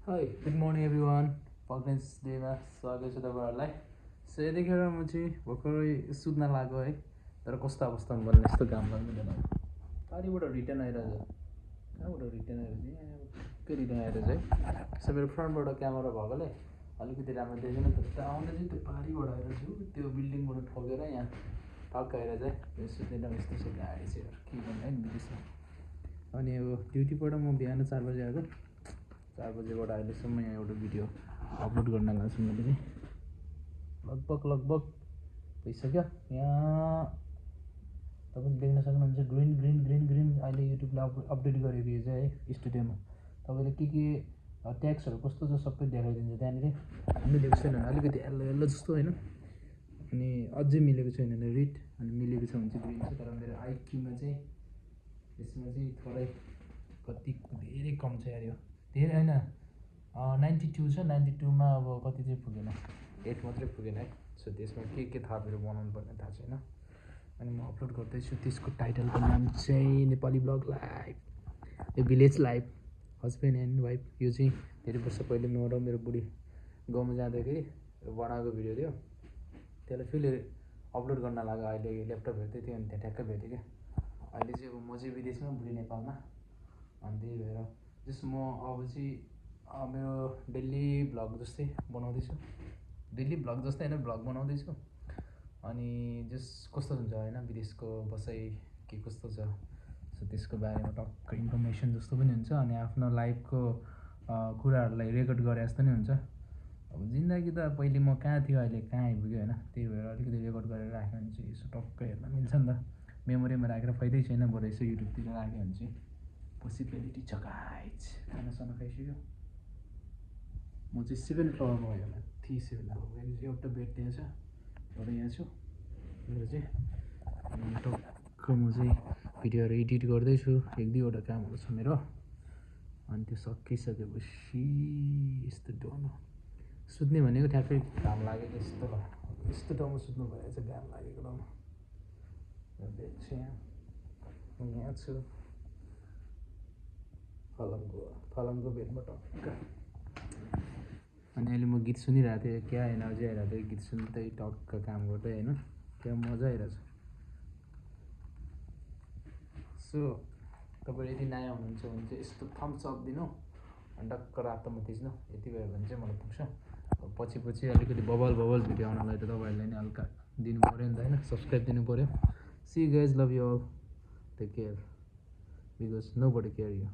High good morning everyone पग्नेन्स डेमा स्वागत छ तपाईँहरूलाई। सो यतिखेर म चाहिँ भर्खरै सुत्न लाग्यो है। तर कस्तो अवस्थामा भन्ने यस्तो काम लाग्दैन। पारिबाट रिटर्न आइरहेछ, कहाँबाट रिटर्न आइरहेछ, यहाँ रिटर्न आइरहेछ है। सो मेरो फ्रन्टबाट क्यामेरा भएकोले अलिकति राम्रो देख्दैन, तर आउँदा चाहिँ त्यो पारिबाट आइरहेछ, त्यो बिल्डिङबाट ठोकेर यहाँ टक्क आइरहेछ है। यो सुत्ने यस्तो सुत्ने आएछ के गर्नु है विदेशमा। अनि अब ड्युटीबाट म बिहान 4 बजे आएको, 4 बजेबाट अहिलेसम्म यहाँ एउटा भिडियो अपलोड गर्न लाग्छु मैले चाहिँ। लगभग भइसक्यो। यहाँ तपाईँले देख्न सक्नुहुन्छ ग्रिन ग्रिन ग्रिन ग्रिन अहिले युट्युबले अपडेट गरेको छ है। स्टुडियोमा तपाईँले के ट्याक्सहरू कस्तो छ सबै देखाइदिन्छ त्यहाँनिर। मिलेको छैन भने अलिकति यल्लो यल्लो जस्तो होइन, अनि अझै मिलेको छैन भने रेड, अनि मिलेको छ भने चाहिँ ग्रिन छ। तर मेरो आइक्यूमा चाहिँ यसमा चाहिँ थोरै कति धेरै कम छ यार, यो धेरै होइन 92 छ। 92मा अब कति चाहिँ पुगेन, 8 मात्रै पुगेन है। सो त्यसमा के थपेर बनाउनु पर्ने थाहा छैन। अनि म अपलोड गर्दैछु, त्यसको टाइटलको नाम चाहिँ नेपाली ब्लग लाइफ, यो village life husband and wife. यो चाहिँ धेरै वर्ष पहिले म र मेरो बुढी गाउँमा जाँदाखेरि बनाएको भिडियो थियो, त्यसलाई फेरि अपलोड गर्न लाग्यो। अहिले ल्यापटप हेर्दै थियो अनि त्यहाँ ठ्याक्कै भेटेँ क्या। अहिले चाहिँ अब म चाहिँ विदेशमा, बुढी नेपालमा, अनि त्यही भएर जस्तो म अब चाहिँ मेरो डेली भ्लग जस्तै बनाउँदैछु। डेली भ्लग जस्तै होइन, भ्लग बनाउँदैछु। अनि कस्तो हुन्छ होइन विदेशको बसाइ के कस्तो छ, सो त्यसको बारेमा टक्क इन्फर्मेसन जस्तो पनि हुन्छ। अनि आफ्नो लाइफको कुराहरूलाई रेकर्ड गरे जस्तो नि हुन्छ। अब जिन्दगी त पहिले म कहाँ थियो अहिले कहाँ आइपुग्यो होइन, त्यही भएर अलिकति रेकर्ड गरेर राख्यो भने चाहिँ यसो टक्क हेर्न मिल्छ नि त। मेमोरीमा राखेर फाइदै छैन, बरु यसो युट्युबतिर राख्यो भने चाहिँ पोसिबिलिटी छ गाइज। खानासाना खाइसक्यो। म चाहिँ 7th फ्लोरमा भयो, माथि 7th फ्लोरमा एउटा बेड त्यहाँ छ, एउटा यहाँ छु मेरो चाहिँ। अनि टक्क म चाहिँ भिडियोहरू एडिट गर्दैछु, 1-2वटा कामहरू छ मेरो। अनि त्यो सकिसकेपछि यस्तो ठाउँमा सुत्ने भनेको ठ्याक्कै घाम लागेको यस्तो ठाउँमा सुत्नु भएछ, घाम लागेको ठाउँमा। बेड चाहिँ यहाँ छु, फलामको बेडमा टक्क। अनि अहिले म गीत सुनिरहेको थिएँ, क्या एनर्जी आइरहेको थियो गीत सुन्दै टक्क काम गर्दै होइन, क्या मजा आइरहेछ। सो तपाईँ यदि नयाँ हुनुहुन्छ भने चाहिँ यस्तो थम्स अप दिनु अनि टक्क रातोमा थिच्नु, यति भयो भने चाहिँ मलाई पुग्छ। पछि अलिकति बबल भिडियो आउनलाई त तपाईँहरूलाई नि हल्का दिनु पऱ्यो नि त होइन, सब्सक्राइब दिनु पऱ्यो। See you guys, love you all, take care, because nobody care you.